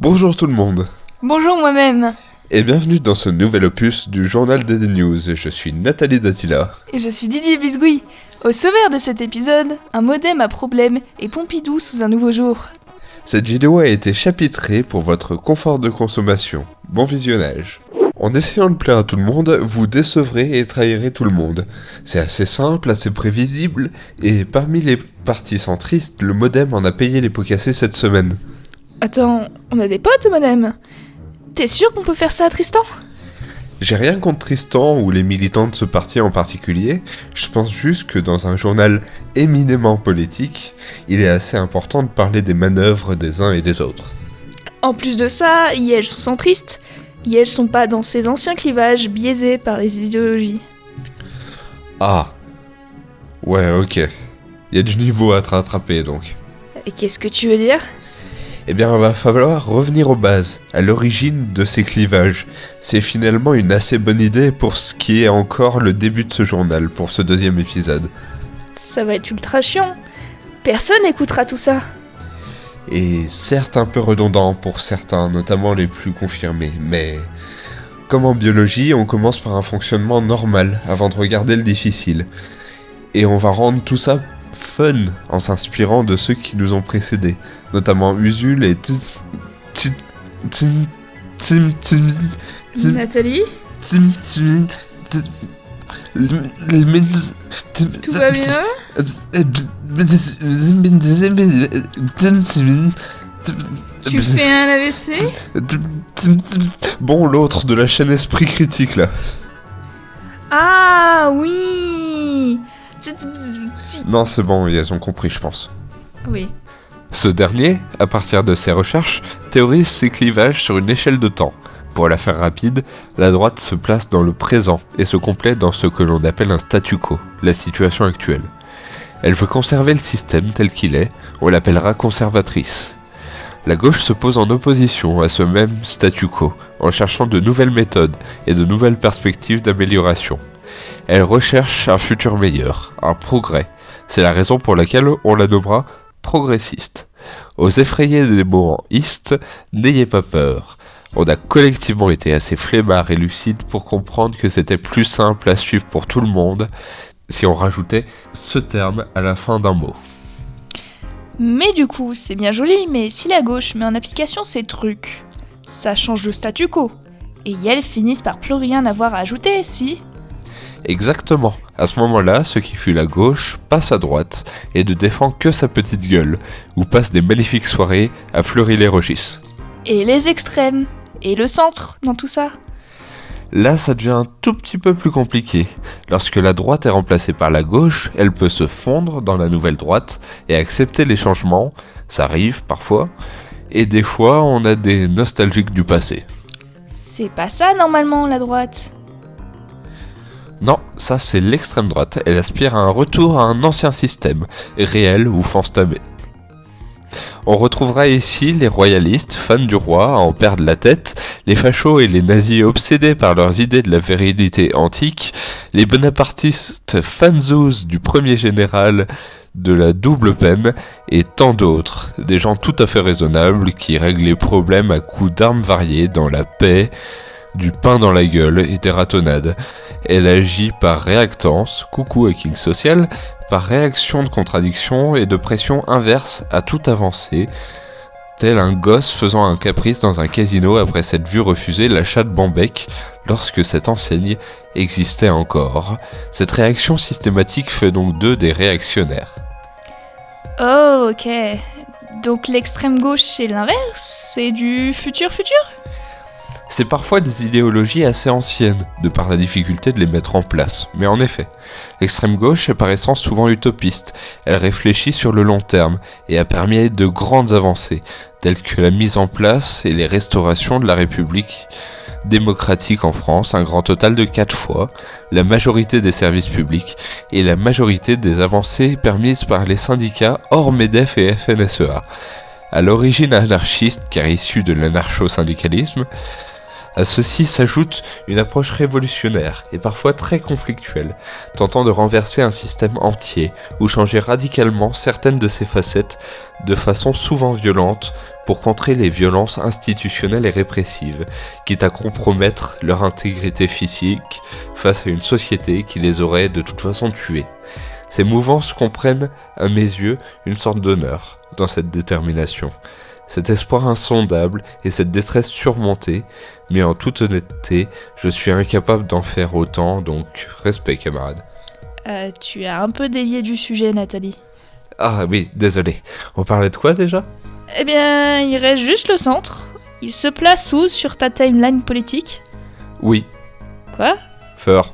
Bonjour tout le monde, Bonjour moi-même, et bienvenue dans ce nouvel opus du journal des news. Je suis Nathalie Dattila. et je suis Didier Bisgouille. Au sommaire de cet épisode, un modem à problème et Pompidou sous un nouveau jour. Cette vidéo a été chapitrée pour votre confort de consommation. Bon visionnage. En essayant de plaire à tout le monde, vous décevrez et trahirez tout le monde. C'est assez simple, assez prévisible, et parmi les partis centristes, le modem en a payé les pots cassés cette semaine. Attends, on a des potes au modem? T'es sûr qu'on peut faire ça à Tristan? J'ai rien contre Tristan ou les militants de ce parti en particulier, je pense juste que dans un journal éminemment politique, il est assez important de parler des manœuvres des uns et des autres. En plus de ça, Yel sont centristes. Yel sont pas dans ces anciens clivages biaisés par les idéologies. Ah. Ouais, ok. Il y a du niveau à te rattraper donc. Et qu'est-ce que tu veux dire? Eh bien, il va falloir revenir aux bases, à l'origine de ces clivages. C'est finalement une assez bonne idée pour ce qui est encore le début de ce journal, pour ce deuxième épisode. Ça va être ultra chiant. Personne n'écoutera tout ça. Et certes un peu redondant pour certains, notamment les plus confirmés, mais comme en biologie, on commence par un fonctionnement normal avant de regarder le difficile. Et on va rendre tout ça fun en s'inspirant de ceux qui nous ont précédés, notamment Usul et Nathalie? Tout va bien? Tu fais un AVC? Bon, l'autre de la chaîne Esprit Critique là. Ah oui! Non, c'est bon, ils ont compris, je pense. Oui. Ce dernier, à partir de ses recherches, théorise ces clivages sur une échelle de temps. Pour la faire rapide, la droite se place dans le présent et se complète dans ce que l'on appelle un statu quo, la situation actuelle. Elle veut conserver le système tel qu'il est, on l'appellera conservatrice. La gauche se pose en opposition à ce même statu quo, en cherchant de nouvelles méthodes et de nouvelles perspectives d'amélioration. Elle recherche un futur meilleur, un progrès. C'est la raison pour laquelle on la nommera progressiste. Aux effrayés des mots en iste, n'ayez pas peur. On a collectivement été assez flemmards et lucides pour comprendre que c'était plus simple à suivre pour tout le monde si on rajoutait ce terme à la fin d'un mot. Mais du coup, c'est bien joli, mais si la gauche met en application ces trucs, ça change le statu quo. Et elles finissent par plus rien avoir à ajouter, si? Exactement. À ce moment-là, ce qui fut la gauche passe à droite et ne défend que sa petite gueule, ou passe des magnifiques soirées à Fleury-les-Rogis. Et les extrêmes? Et le centre dans tout ça? Là, ça devient un tout petit peu plus compliqué. Lorsque la droite est remplacée par la gauche, elle peut se fondre dans la nouvelle droite et accepter les changements, ça arrive parfois, et des fois on a des nostalgiques du passé. C'est pas ça normalement, la droite. Non, ça c'est l'extrême droite, elle aspire à un retour à un ancien système, réel ou fantasmé. On retrouvera ici les royalistes, fans du roi, à en perdre la tête, les fachos et les nazis obsédés par leurs idées de la virilité antique, les bonapartistes fanzous du premier général de la double peine, et tant d'autres, des gens tout à fait raisonnables qui règlent les problèmes à coups d'armes variées dans la paix, du pain dans la gueule et des ratonnades. Elle agit par réactance, coucou hacking social, par réaction de contradiction et de pression inverse à toute avancée, tel un gosse faisant un caprice dans un casino après s'être vu refuser l'achat de Bambec lorsque cette enseigne existait encore. Cette réaction systématique fait donc d'eux des réactionnaires. Oh, ok. Donc l'extrême gauche c'est l'inverse? C'est du futur? C'est parfois des idéologies assez anciennes, de par la difficulté de les mettre en place. Mais en effet, l'extrême gauche est par essence souvent utopiste. Elle réfléchit sur le long terme et a permis de grandes avancées, telles que la mise en place et les restaurations de la République démocratique en France, un grand total de 4 fois, la majorité des services publics et la majorité des avancées permises par les syndicats hors MEDEF et FNSEA. À l'origine anarchiste car issu de l'anarcho-syndicalisme, À ceci s'ajoute une approche révolutionnaire et parfois très conflictuelle, tentant de renverser un système entier ou changer radicalement certaines de ses facettes de façon souvent violente pour contrer les violences institutionnelles et répressives, quitte à compromettre leur intégrité physique face à une société qui les aurait de toute façon tués. Ces mouvances comprennent, à mes yeux, une sorte d'honneur dans cette détermination, cet espoir insondable et cette détresse surmontée, mais en toute honnêteté, je suis incapable d'en faire autant, donc respect camarade. Tu as un peu dévié du sujet, Nathalie. Ah oui, désolé. On parlait de quoi déjà ? Eh bien, il reste juste le centre. Il se place où sur ta timeline politique ? Oui, Quoi ? fort.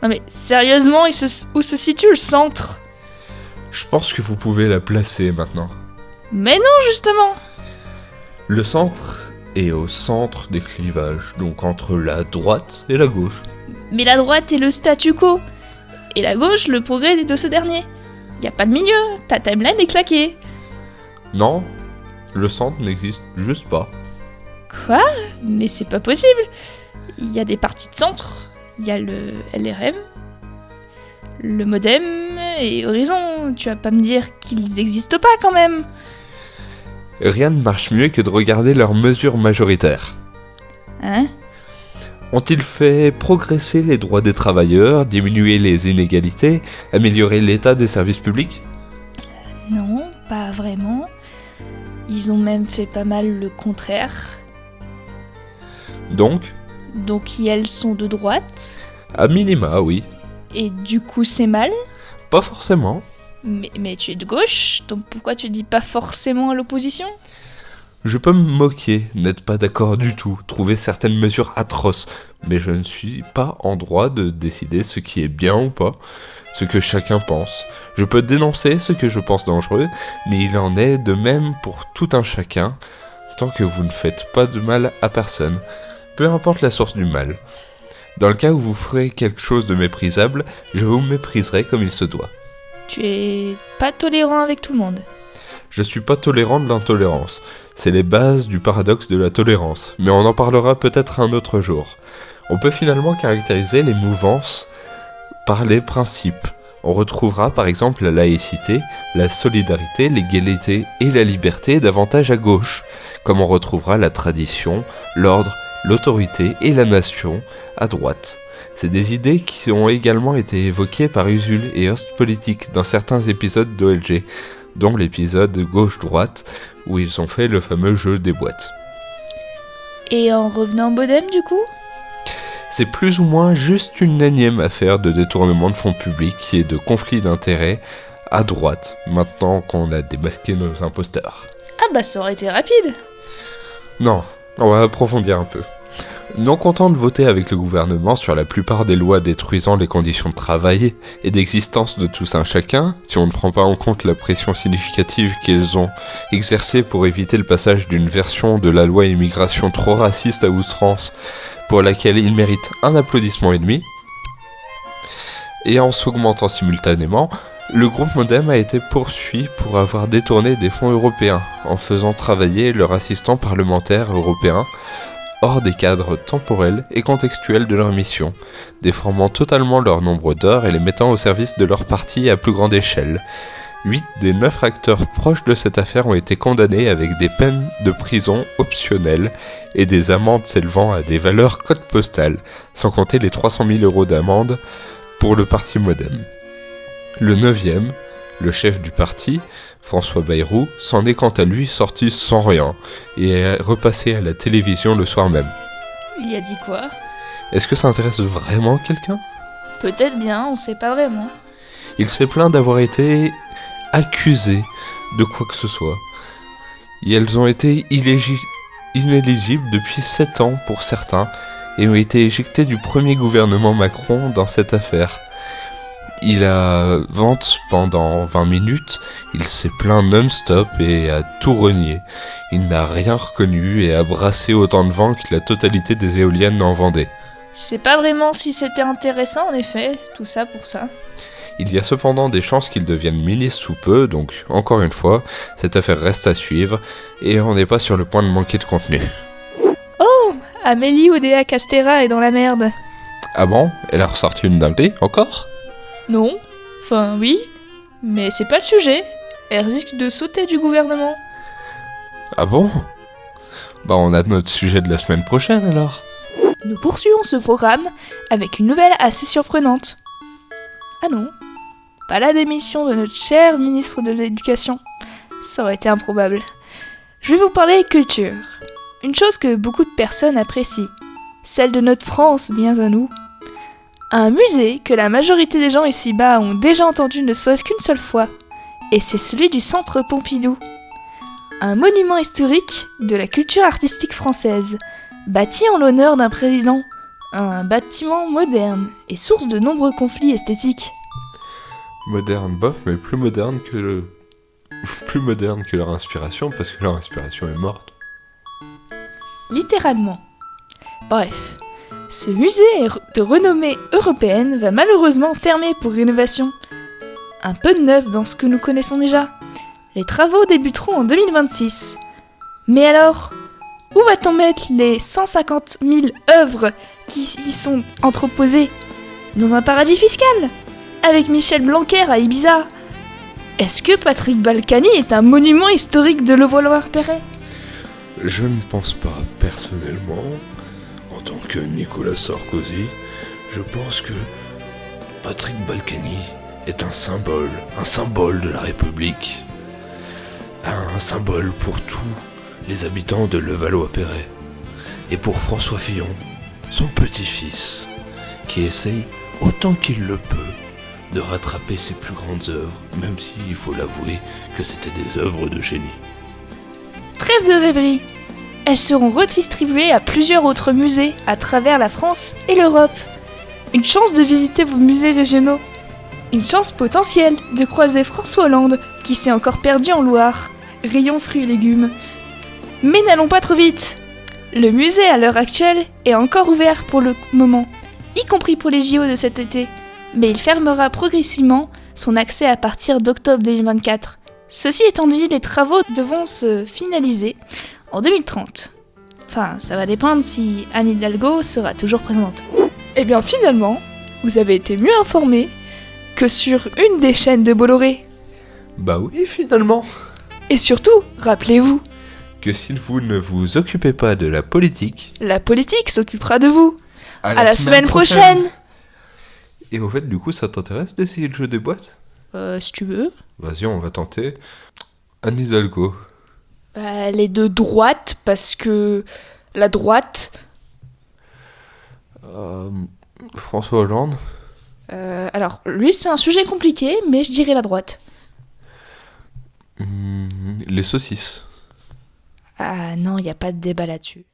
Non mais sérieusement, où se situe le centre ? Je pense que vous pouvez la placer maintenant. Mais non, justement. Le centre est au centre des clivages, donc entre la droite et la gauche. Mais la droite est le statu quo. Et la gauche, le progrès de ce dernier. Y a pas de milieu, ta timeline est claquée. Non, le centre n'existe juste pas. Quoi ? Mais c'est pas possible. Il y a des partis de centre, il y a le LRM, le Modem et Horizon. Tu vas pas me dire qu'ils existent pas quand même. Rien ne marche mieux que de regarder leurs mesures majoritaires. Hein ? Ont-ils fait progresser les droits des travailleurs, diminuer les inégalités, améliorer l'état des services publics ? Non, pas vraiment. Ils ont même fait pas mal le contraire. Donc, Elles sont de droite. à minima, oui. Et du coup c'est mal. Pas forcément. Mais tu es de gauche, donc pourquoi tu dis pas forcément à l'opposition ? Je peux me moquer, n'être pas d'accord du tout, trouver certaines mesures atroces, mais je ne suis pas en droit de décider ce qui est bien ou pas, ce que chacun pense. Je peux dénoncer ce que je pense dangereux, mais il en est de même pour tout un chacun, tant que vous ne faites pas de mal à personne, peu importe la source du mal. Dans le cas où vous ferez quelque chose de méprisable, je vous mépriserai comme il se doit. Tu es pas tolérant avec tout le monde. Je suis pas tolérant de l'intolérance. C'est les bases du paradoxe de la tolérance, mais on en parlera peut-être un autre jour. On peut finalement caractériser les mouvances par les principes. On retrouvera par exemple la laïcité, la solidarité, l'égalité et la liberté davantage à gauche, comme on retrouvera la tradition, l'ordre, l'autorité et la nation à droite. C'est des idées qui ont également été évoquées par Usul et Ostpolitik dans certains épisodes d'OLG, dont l'épisode gauche-droite, où ils ont fait le fameux jeu des boîtes. Et en revenant au Modem du coup ? C'est plus ou moins juste une énième affaire de détournement de fonds publics et de conflit d'intérêts à droite, maintenant qu'on a démasqué nos imposteurs. Ah bah ça aurait été rapide. Non, on va approfondir un peu. Non content de voter avec le gouvernement sur la plupart des lois détruisant les conditions de travail et d'existence de tous un chacun, si on ne prend pas en compte la pression significative qu'ils ont exercée pour éviter le passage d'une version de la loi immigration trop raciste à outrance, pour laquelle ils méritent un applaudissement et demi, et en s'augmentant simultanément, le groupe Modem a été poursuivi pour avoir détourné des fonds européens, en faisant travailler leur assistant parlementaire européen hors des cadres temporels et contextuels de leur mission, déformant totalement leur nombre d'heures et les mettant au service de leur parti à plus grande échelle. 8 des 9 acteurs proches de cette affaire ont été condamnés avec des peines de prison optionnelles et des amendes s'élevant à des valeurs code postal, sans compter les 300 000 € d'amende pour le parti Modem. Le 9e, le chef du parti, François Bayrou, s'en est quant à lui sorti sans rien et est repassé à la télévision le soir même. Il a dit quoi ? Est-ce que ça intéresse vraiment quelqu'un ? Peut-être bien, on sait pas vraiment. Il s'est plaint d'avoir été accusé de quoi que ce soit. Et elles ont été inéligibles depuis 7 ans pour certains et ont été éjectés du premier gouvernement Macron dans cette affaire. Il a vente pendant 20 minutes, il s'est plaint non-stop et a tout renié. Il n'a rien reconnu et a brassé autant de vent que la totalité des éoliennes en Vendée. Je sais pas vraiment si c'était intéressant en effet, tout ça pour ça. Il y a cependant des chances qu'il devienne ministre sous peu, donc encore une fois, cette affaire reste à suivre et on n'est pas sur le point de manquer de contenu. Oh, Amélie Oudéa Castéra est dans la merde. Ah bon? Elle a ressorti une dinguerie, encore? Non. Enfin, oui. Mais c'est pas le sujet. Elle risque de sauter du gouvernement. Ah bon? Bah on a notre sujet de la semaine prochaine alors. Nous poursuivons ce programme avec une nouvelle assez surprenante. Ah non, pas la démission de notre cher ministre de l'Éducation. Ça aurait été improbable. Je vais vous parler culture. Une chose que beaucoup de personnes apprécient. Celle de notre France, bien à nous. Un musée que la majorité des gens ici-bas ont déjà entendu ne serait-ce qu'une seule fois. Et c'est celui du Centre Pompidou. Un monument historique de la culture artistique française, bâti en l'honneur d'un président. Un bâtiment moderne et source de nombreux conflits esthétiques. Moderne bof, mais plus moderne que leur inspiration, parce que leur inspiration est morte. Littéralement. Bref, ce musée de renommée européenne va malheureusement fermer pour rénovation. Un peu de neuf dans ce que nous connaissons déjà. Les travaux débuteront en 2026. Mais alors, où va-t-on mettre les 150 000 œuvres qui y sont entreposées? Dans un paradis fiscal? Avec Michel Blanquer à Ibiza? Est-ce que Patrick Balkany est un monument historique de Levallois-Perret? Je ne pense pas, personnellement, en tant que Nicolas Sarkozy, je pense que Patrick Balkany est un symbole de la République. Un symbole pour tous les habitants de Levallois-Perret. Et pour François Fillon, son petit-fils, qui essaye autant qu'il le peut de rattraper ses plus grandes œuvres, même s'il faut l'avouer que c'était des œuvres de génie. Trêve de rêverie. Elles seront redistribuées à plusieurs autres musées à travers la France et l'Europe. Une chance de visiter vos musées régionaux. Une chance potentielle de croiser François Hollande, qui s'est encore perdu en Loire. Rayon fruits et légumes. Mais n'allons pas trop vite. Le musée à l'heure actuelle est encore ouvert pour le moment, y compris pour les JO de cet été. Mais il fermera progressivement son accès à partir d'octobre 2024. Ceci étant dit, les travaux devront se finaliser en 2030. Enfin, ça va dépendre si Anne Hidalgo sera toujours présente. Eh bien finalement, vous avez été mieux informés que sur une des chaînes de Bolloré. Bah oui, finalement. Et surtout, rappelez-vous, Que si vous ne vous occupez pas de la politique, la politique s'occupera de vous. à À la semaine prochaine. Et au fait, du coup, ça t'intéresse d'essayer le jeu des boîtes? Si tu veux. Vas-y, on va tenter. Anne Hidalgo. Elle est de droite parce que la droite... François Hollande. alors, lui, c'est un sujet compliqué, mais je dirais la droite. Les saucisses. Ah non, il n'y a pas de débat là-dessus.